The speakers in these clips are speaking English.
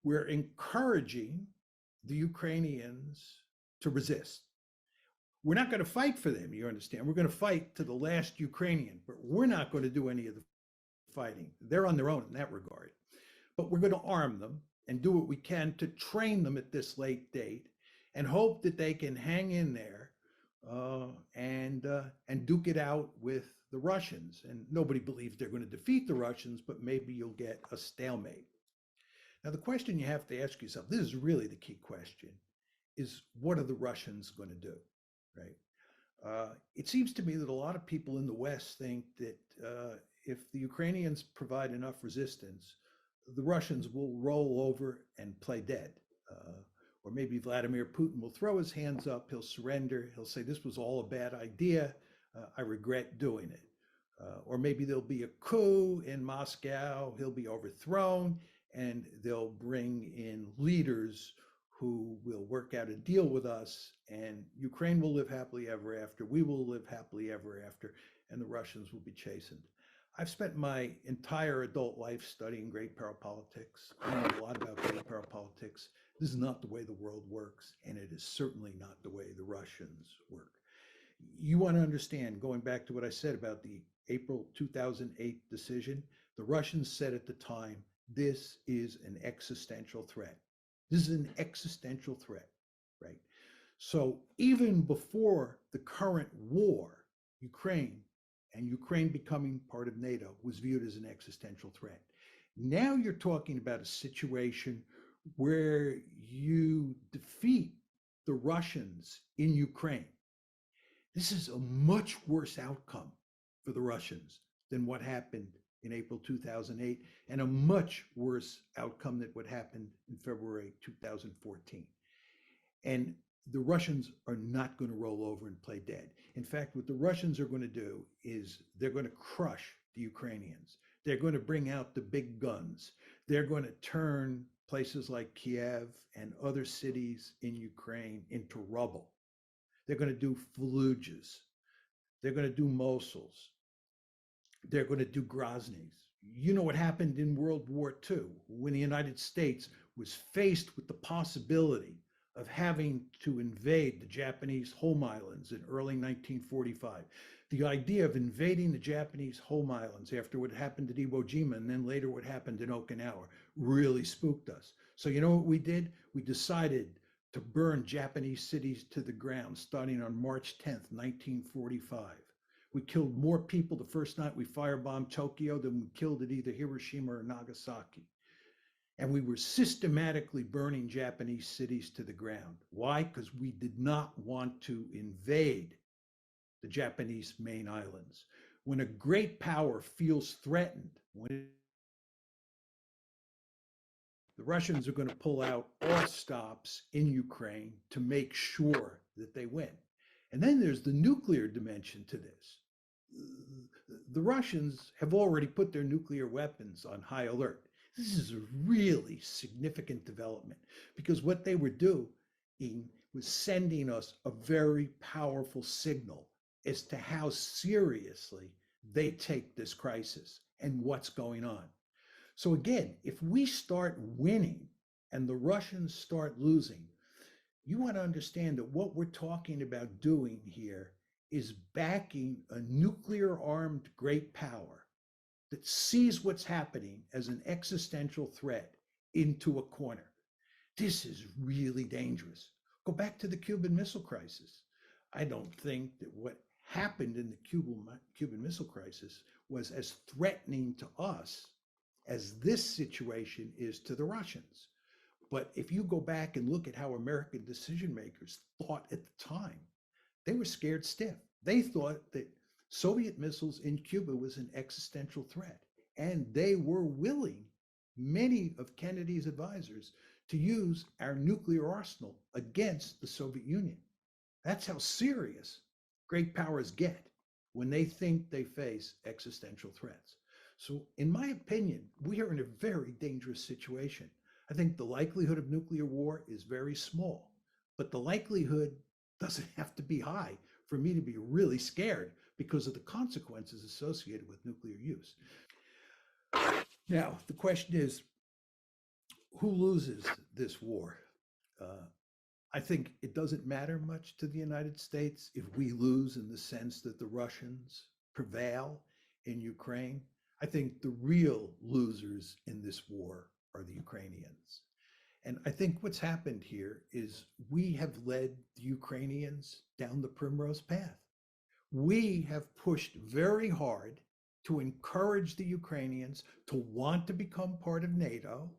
we're encouraging the Ukrainians to resist. We're not going to fight for them, you understand? We're going to fight to the last Ukrainian, but we're not going to do any of the fighting. They're on their own in that regard. But we're going to arm them and do what we can to train them at this late date and hope that they can hang in there and duke it out with the Russians. And nobody believes they're going to defeat the Russians, but maybe you'll get a stalemate. Now, the question you have to ask yourself, this is really the key question, is what are the Russians going to do, right? It seems to me that a lot of people in the West think that if the Ukrainians provide enough resistance, the Russians will roll over and play dead. Or maybe Vladimir Putin will throw his hands up, he'll surrender, he'll say, this was all a bad idea, I regret doing it. Or maybe there'll be a coup in Moscow, he'll be overthrown, and they'll bring in leaders who will work out a deal with us, and Ukraine will live happily ever after, we will live happily ever after, and the Russians will be chastened. I've spent my entire adult life studying great power politics. I know a lot about great power politics. This is not the way the world works, and it is certainly not the way the Russians work. You want to understand, going back to what I said about the April 2008 decision, the Russians said at the time, this is an existential threat. This is an existential threat, right? So even before the current war, Ukraine becoming part of NATO was viewed as an existential threat. Now you're talking about a situation where you defeat the Russians in Ukraine. This is a much worse outcome for the Russians than what happened in April 2008, and a much worse outcome than what happened in February 2014. And the Russians are not going to roll over and play dead. In fact, what the Russians are going to do is they're going to crush the Ukrainians. They're going to bring out the big guns. They're going to turn places like Kiev and other cities in Ukraine into rubble. They're going to do Fallujahs. They're going to do Mosuls. They're going to do Grozny's. You know what happened in World War II when the United States was faced with the possibility of having to invade the Japanese home islands in early 1945. The idea of invading the Japanese home islands after what happened at Iwo Jima and then later what happened in Okinawa really spooked us. So you know what we did? We decided to burn Japanese cities to the ground starting on March 10th, 1945. We killed more people the first night we firebombed Tokyo than we killed at either Hiroshima or Nagasaki. And we were systematically burning Japanese cities to the ground. Why? Because we did not want to invade the Japanese main islands. When a great power feels threatened, the Russians are going to pull out all stops in Ukraine to make sure that they win. And then there's the nuclear dimension to this. The Russians have already put their nuclear weapons on high alert. This is a really significant development because what they were doing was sending us a very powerful signal as to how seriously they take this crisis and what's going on. So again, if we start winning and the Russians start losing, you want to understand that what we're talking about doing here is backing a nuclear-armed great power that sees what's happening as an existential threat into a corner. This is really dangerous. Go back to the Cuban Missile Crisis. I don't think that what happened in the Cuban Missile Crisis was as threatening to us as this situation is to the Russians. But if you go back and look at how American decision makers thought at the time, they were scared stiff. They thought that Soviet missiles in Cuba was an existential threat. And they were willing, many of Kennedy's advisors, to use our nuclear arsenal against the Soviet Union. That's how serious great powers get when they think they face existential threats. So in my opinion, we are in a very dangerous situation. I think the likelihood of nuclear war is very small, but the likelihood doesn't have to be high for me to be really scared because of the consequences associated with nuclear use. Now, the question is, Who loses this war? Uh, I think it doesn't matter much to the United States if we lose in the sense that the Russians prevail in Ukraine. I think the real losers in this war are the Ukrainians. And I think what's happened here is we have led the Ukrainians down the primrose path. We have pushed very hard to encourage the Ukrainians to want to become part of NATO.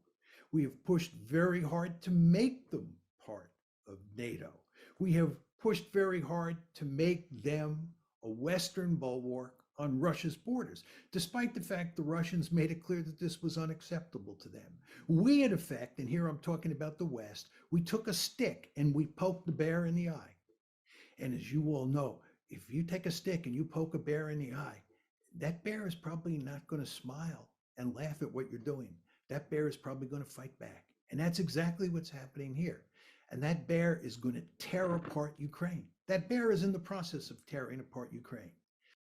We have pushed very hard to make them part of NATO. We have pushed very hard to make them a Western bulwark on Russia's borders, despite the fact the Russians made it clear that this was unacceptable to them. We, in effect, and here I'm talking about the West, we took a stick and we poked the bear in the eye. And as you all know, if you take a stick and you poke a bear in the eye, that bear is probably not going to smile and laugh at what you're doing. That bear is probably going to fight back. And that's exactly what's happening here. And that bear is going to tear apart Ukraine. That bear is in the process of tearing apart Ukraine.